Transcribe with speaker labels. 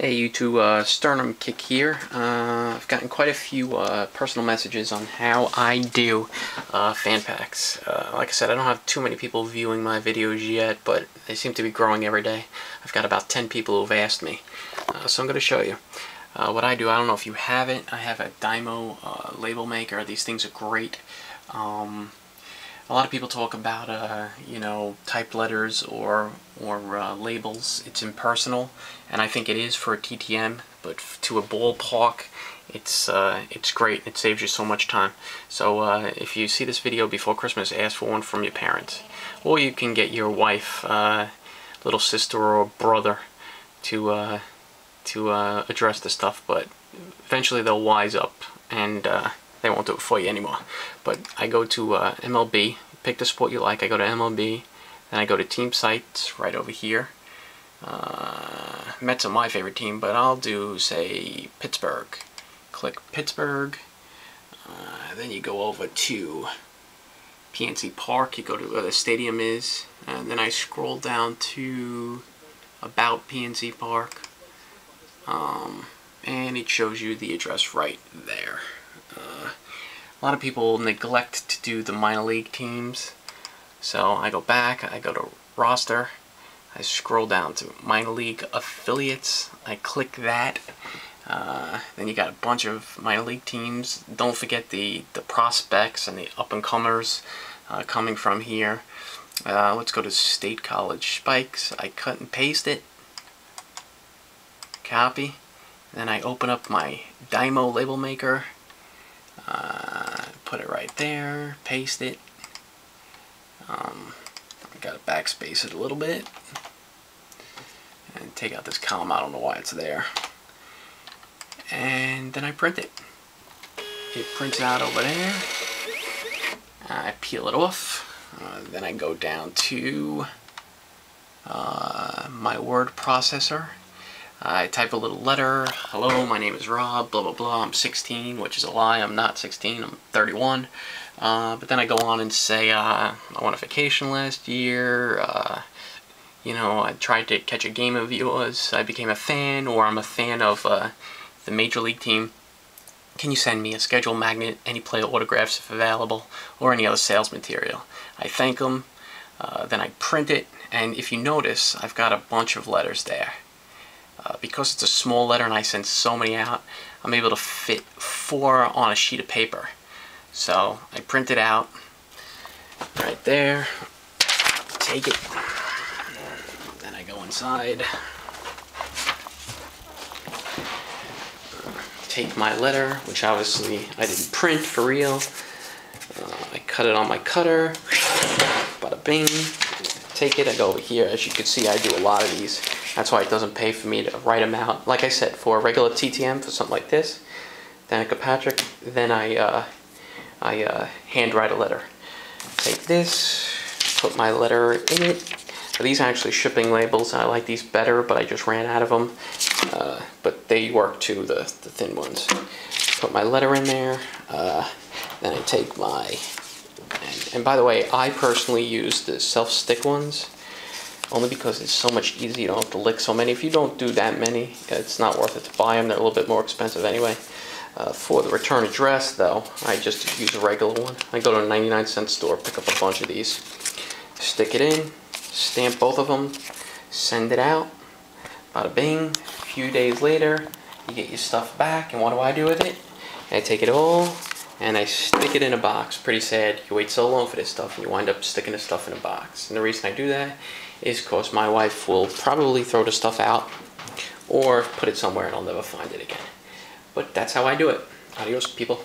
Speaker 1: Hey YouTube, Sternum Kick here. I've gotten quite a few personal messages on how I do fan packs. Like I said, I don't have too many people viewing my videos yet, but they seem to be growing every day. I've got about 10 people who've asked me. So I'm going to show you what I do. I don't know if you have it. I have a Dymo label maker. These things are great. A lot of people talk about, you know, typed letters or labels. It's impersonal, and I think it is for a TTM. But to a ballpark, it's great. It saves you so much time. So if you see this video before Christmas, ask for one from your parents, or you can get your wife, little sister, or brother to address the stuff. But eventually they'll wise up and they won't do it for you anymore. But I go to MLB, pick the sport you like. I go to MLB, then I go to team sites right over here. Mets are my favorite team, but I'll do, say, Pittsburgh. Click Pittsburgh. Then you go over to PNC Park. You go to where the stadium is, and then I scroll down to About PNC Park, and it shows you the address right there. A lot of people neglect to do the minor league teams, so I go back, I go to roster, I scroll down to minor league affiliates, I click that, then you got a bunch of minor league teams. Don't forget the prospects and the up-and-comers coming from here. Let's go to State College Spikes. I cut and paste it, copy, then I open up my Dymo label maker, put it right there, paste it. I gotta backspace it a little bit and take out this column. I don't know why it's there. And then I print it. It prints out over there. I peel it off. Then I go down to my word processor. I type a little letter. Hello, my name is Rob, blah, blah, blah. I'm 16, which is a lie. I'm not 16. I'm 31. But then I go on and say, I went on vacation last year. You know, I tried to catch a game of yours. I became a fan, or I'm a fan of the major league team. Can you send me a schedule magnet, any player autographs if available, or any other sales material? I thank them. Then I print it. And if you notice, I've got a bunch of letters there. Because it's a small letter and I send so many out, I'm able to fit 4 on a sheet of paper. So I print it out right there, take it, then I go inside, take my letter, which obviously I didn't print for real. I cut it on my cutter, bada bing, take it, I go over here. As you can see, I do a lot of these. That's why it doesn't pay for me to write them out. Like I said, for a regular TTM, for something like this, Danica Patrick, then I handwrite a letter. Take this, put my letter in it. These are actually shipping labels. I like these better, but I just ran out of them. But they work too, the thin ones. Put my letter in there. Then I take my, and by the way, I personally use the self-stick ones, only because it's so much easier. You don't have to lick so many. If you don't do that many, it's not worth it to buy them. They're a little bit more expensive anyway. For the return address, though, I just use a regular one. I go to a 99-cent store, pick up a bunch of these, stick it in, stamp both of them, send it out, bada bing. A few days later, you get your stuff back, and what do I do with it? I take it all, and I stick it in a box. Pretty sad. You wait so long for this stuff, and you wind up sticking the stuff in a box. And the reason I do that is because my wife will probably throw the stuff out or put it somewhere and I'll never find it again. But that's how I do it. Adios, people.